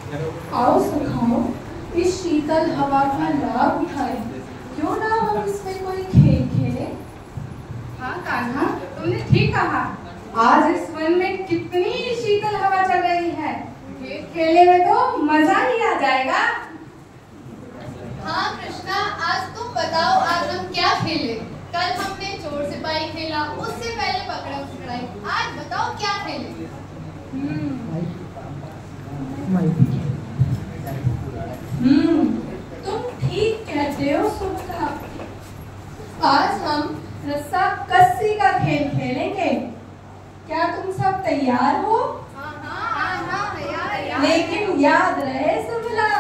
आओ सखाओ, इस शीतल हवा का लाभ उठाए। क्यों ना हम इसमें कोई खेल खेले? हाँ कान्हा, तुमने ठीक कहा। आज इस वन में कितनी शीतल हवा चल रही है, खेल खेलने में तो मजा ही आ जाएगा। हाँ कृष्णा, आज तुम बताओ, आज हम क्या खेले? कल हमने चोर सिपाही खेला, उससे पहले पकड़म पकड़ाई। आज बताओ क्या खेले? तुम ठीक कहते हो सुभद्रा। आज हम रस्सा कस्सी का खेल खेलेंगे। क्या तुम सब तैयार हो? हाँ, तैयार। लेकिन याद रहे सुबला,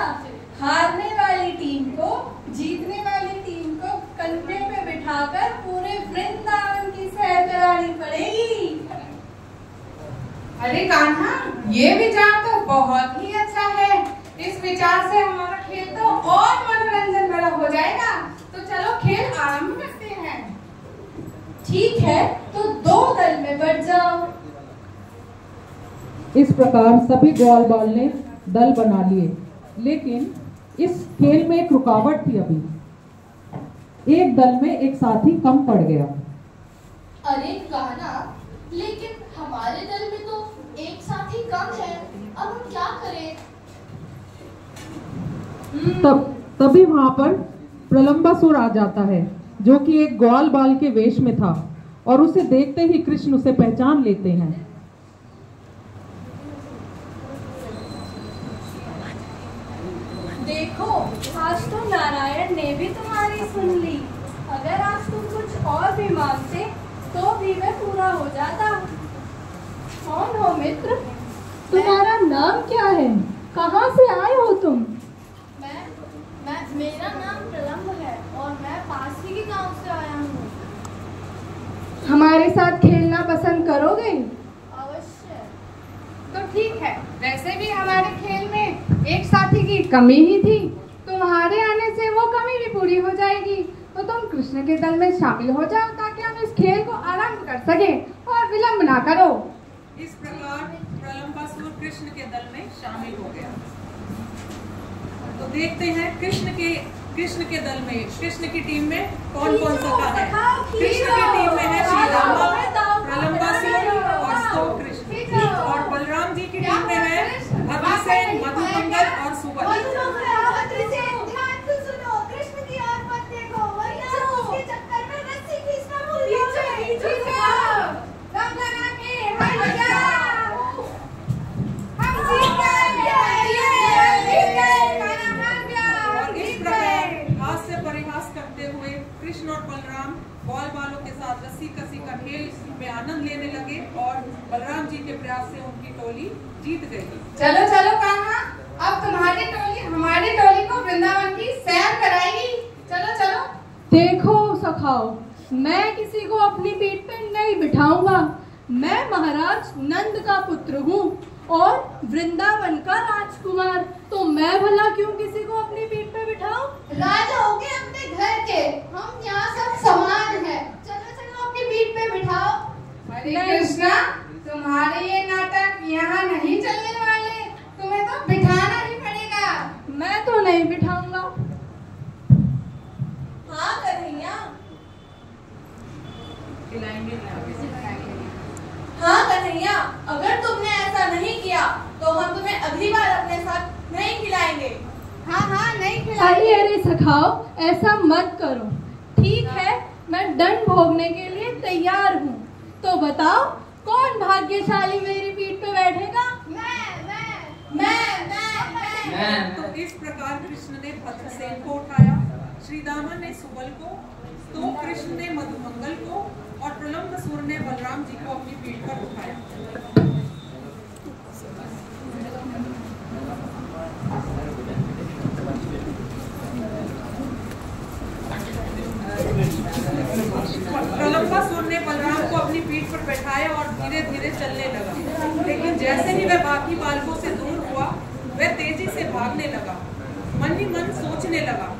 हारने वाली टीम को जीतने वाली टीम को कंधे पे बिठाकर पूरे वृंदावन की सैर करानी पड़ेगी। अरे कान्हा, ये विचार तो बहुत ही अच्छा है। इस विचार से हमारा खेल तो और मनोरंजन भरा हो जाएगा। तो चलो खेल आरंभ करते हैं। ठीक है, तो 2 दल में बट जाओ। इस प्रकार सभी ग्वाल बाल ने दल बना लिए, लेकिन इस खेल में एक रुकावट थी। अभी एक दल में एक साथी कम पड़ गया। अरे कान्हा, लेकिन हमारे दल में तो एक साथी कम है, अब हम क्या करें? तभी वहां पर प्रलंबासुर आ जाता है, जो कि एक ग्वाल बाल के वेश में था, और उसे देखते ही कृष्ण उसे पहचान लेते हैं। देखो, आज तो नारायण ने भी तुम्हारी सुन ली। अगर आज तुम कुछ और भी मांगते तो भी वह पूरा हो जाता। कौन हो मित्र? तुम्हारा नाम क्या है? कहाँ से आए हो तुम? मेरा नाम प्रलंब है और मैं पास ही के गांव से आया हूँ। हमारे साथ खेलना पसंद करोगे? अवश्य। तो ठीक है, वैसे भी हमारे खेल में एक साथी की कमी ही थी। तुम्हारे आने से वो कमी भी पूरी हो जाएगी। तो तुम कृष्ण के दल में शामिल हो जाओ, ताकि हम इस खेल को आरंभ कर सके और विलंब ना करो। इस प्रकार प्रलंबासुर कृष्ण के दल में शामिल हो गया। तो देखते हैं कृष्ण के दल में, कृष्ण की टीम में कौन कौन सा है। कृष्ण की टीम में है श्रीदामा, प्रलंबासुर और स्तव कृष्ण, और बलराम जी की टीम में है भद्रसेन, मधुमंगल और सुबल। कृष्ण और बलराम ग्वाल बालों के साथ रस्सी कसी का खेल में आनंद लेने लगे, और बलराम जी के प्रयास से उनकी टोली जीत गई। चलो चलो कान्हा, अब तुम्हारी टोली हमारी टोली को वृंदावन की सैर कराएगी। चलो चलो। देखो सखाओ, मैं किसी को अपनी पीठ पे नहीं बिठाऊंगा। मैं महाराज नंद का पुत्र हूँ और वृंदावन का राजकुमार। तो मैं भला क्यों किसी को अपनी पीठ पे बिठाऊं? राजा हो गए अपने घर के, हम यहाँ सब समान हैं। चलो चलो अपनी पीठ पे बिठाओ। अरे कृष्णा, तुम्हारे ये नाटक यहाँ नहीं चलने वाले। तुम्हें तो बिठाना ही पड़ेगा। मैं तो नहीं बिठाऊंगा। हाँ कन्हैया। हाँ कन्हैया, अगर तुमने ऐसा नहीं किया तो हम तुम्हें अगली बार अपने साथ नहीं खिलाएंगे। हाँ नहीं खिलाएंगे। अरे सखाओ, ऐसा मत करो। ठीक है, मैं दंड भोगने के लिए तैयार हूँ। तो बताओ, कौन भाग्यशाली मेरी पीठ पे बैठेगा? मैं। तो इस प्रकार कृष्ण ने भद्रसेन को उठाया, श्रीदामा ने सुबल को, तो कृष्ण ने मधुमंगल को, और प्रलंबासुर ने बलराम जी को अपनी पीठ पर उठाया। प्रलंबासुर ने बलराम को अपनी पीठ पर बैठाया और धीरे धीरे चलने लगा, लेकिन जैसे ही वह बाकी बालकों से दूर हुआ, वह तेजी से भागने लगा। मन ही मन सोचने लगा,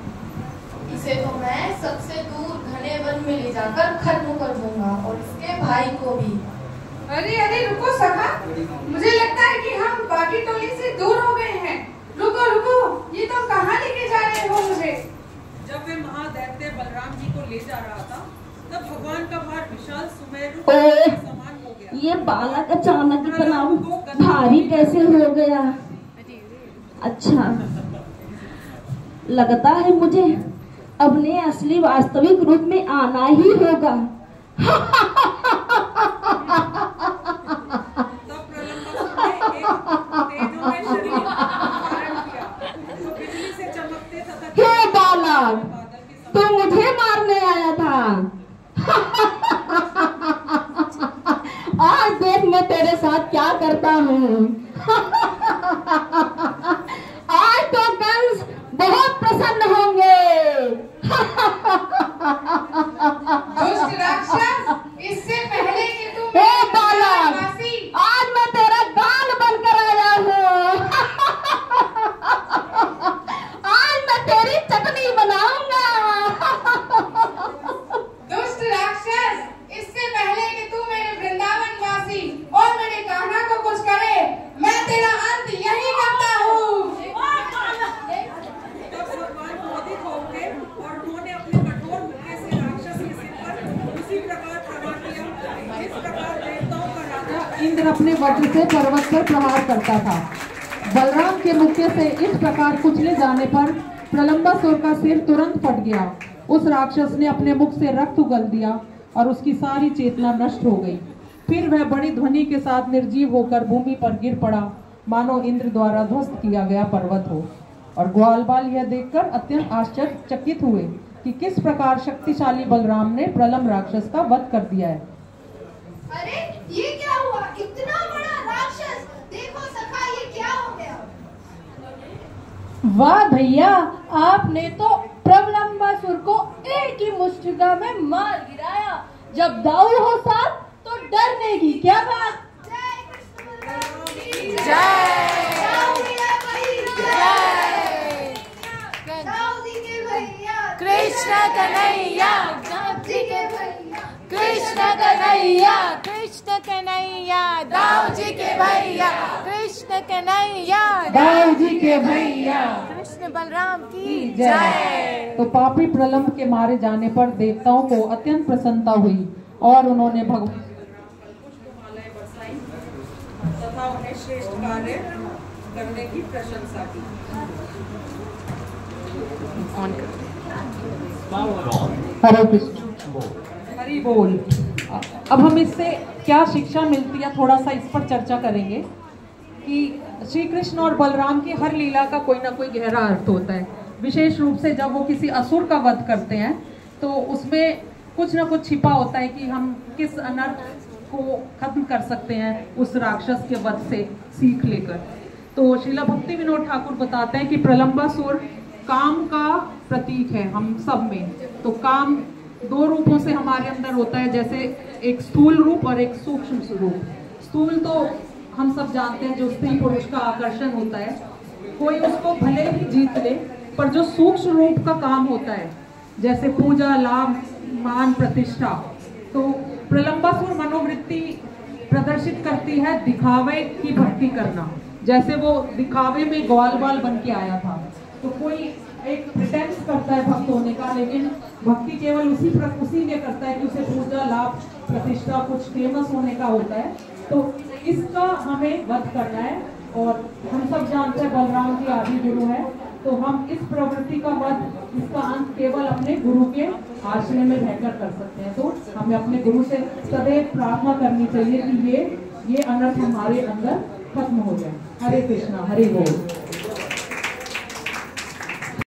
इसे तो मैं सबसे दूर घने वन में ले जाकर खत्म कर दूंगा, और इसके भाई को भी। अरे रुको सखा, मुझे लगता है कि हम बाकी टोली से दूर हो गए हैं। भारी कैसे हो गया। अच्छा, लगता है मुझे अपने असली वास्तविक रूप में आना ही होगा। तब प्रलंबासुर ने एक तेजोमय शरीर धारण किया, जो बिजली से चमकते तथा हे बालक, तू मुझे मारने आया था। आज देख मैं तेरे साथ क्या करता हूँ। आज तो कंस बहुत प्रसन्न होंगे। दुष्ट राक्षस, इससे पहले कि तू हे बालक, आज मैं तेरा गाल बनकर आया हूँ। आज मैं तेरी चटनी बनाऊंगा। दुष्ट राक्षस, इससे पहले कि तू मेरे वृंदावन वासी और मेरे कान्हा को कुछ करे, मैं तेरा अंत यही करता हूँ। तब भगवान क्रोधित हो उठे और उन्होंने अपने कठोर मुक्के से राक्षस के सिर पर उसी प्रकार प्रहार किया। इस प्रकार देवताओं का राजा इंद्र अपने वज्र से पर्वत पर प्रहार करता था। बलराम के मुक्के से इस प्रकार कुचले जाने पर प्रलंबासुर का सिर तुरंत फट गया। उस राक्षस ने अपने मुख से रक्त उगल दिया और उसकी सारी चेतना नष्ट हो गई। फिर वह बड़ी ध्वनि के साथ निर्जीव होकर भूमि पर गिर पड़ा, मानो इंद्र द्वारा ध्वस्त किया गया पर्वत हो। और ग्वाल बाल यह देखकर अत्यंत आश्चर्यचकित हुए कि किस प्रकार शक्तिशाली बलराम ने प्रलंब राक्षस का वध कर दिया है। अरे ये क्या हुआ? इतना बड़ा राक्षस! देखो सखा, ये क्या हो गया? वाह भैया, आपने तो प्रलंबासुर को एक ही मुष्टिका में मार गिराया। जब दाऊ हो साथ तो डरने की क्या बात। जय कृष्ण बलराम की जय। दाऊ भैया की जय। दाऊ जी के भैया कृष्ण कन्हैया, जी के भैया कृष्ण कन्हैया, कृष्ण कन्हैया, दाऊ जी के भैया, कृष्ण कन्हैया, दाऊ जी के भैया, कृष्ण बलराम की जय। जय। तो पापी प्रलंब के मारे जाने पर देवताओं को अत्यंत प्रसन्नता हुई और उन्होंने भगवान मालाएं बरसाई तथा उन्हें श्रेष्ठ कार्य करने की प्रशंसा की। हरे कृष्ण, हरि बोल। अब हम इससे क्या शिक्षा मिलती है, थोड़ा सा इस पर चर्चा करेंगे कि श्री कृष्ण और बलराम की हर लीला का कोई ना कोई गहरा अर्थ होता है। विशेष रूप से जब वो किसी असुर का वध करते हैं तो उसमें कुछ ना कुछ छिपा होता है कि हम किस अनर्थ को खत्म कर सकते हैं उस राक्षस के वध से सीख लेकर। तो श्रीला भक्ति विनोद ठाकुर बताते हैं कि प्रलंबासुर काम का प्रतीक है हम सब में। तो काम दो रूपों से हमारे अंदर होता है, जैसे एक स्थूल रूप और एक सूक्ष्म रूप। स्थूल तो हम सब जानते हैं, जो स्त्री पुरुष का आकर्षण होता है, कोई उसको भले ही जीत ले, पर जो सूक्ष्म रूप का काम होता है, जैसे पूजा, लाभ, मान, प्रतिष्ठा, तो प्रलंबासुर मनोवृत्ति प्रदर्शित करती है दिखावे की भक्ति करना। जैसे वो दिखावे में ग्वाल बाल बन के आया था, तो कोई एक प्रिटेंस करता है भक्त होने का, लेकिन भक्ति केवल उसी में करता है कि उसे पूजा, लाभ, प्रतिष्ठा, कुछ फेमस होने का होता है। तो इसका हमें वध करना है। और हम सब जानते हैं बलराम जी आदि गुरु है, तो हम इस प्रवृत्ति का वध, इसका अंत केवल अपने गुरु के आश्रय में रहकर कर सकते हैं। तो हमें अपने गुरु से सदैव प्रार्थना करनी चाहिए कि ये अनर्थ हमारे अंदर खत्म हो जाए। हरे कृष्णा, हरे बोल।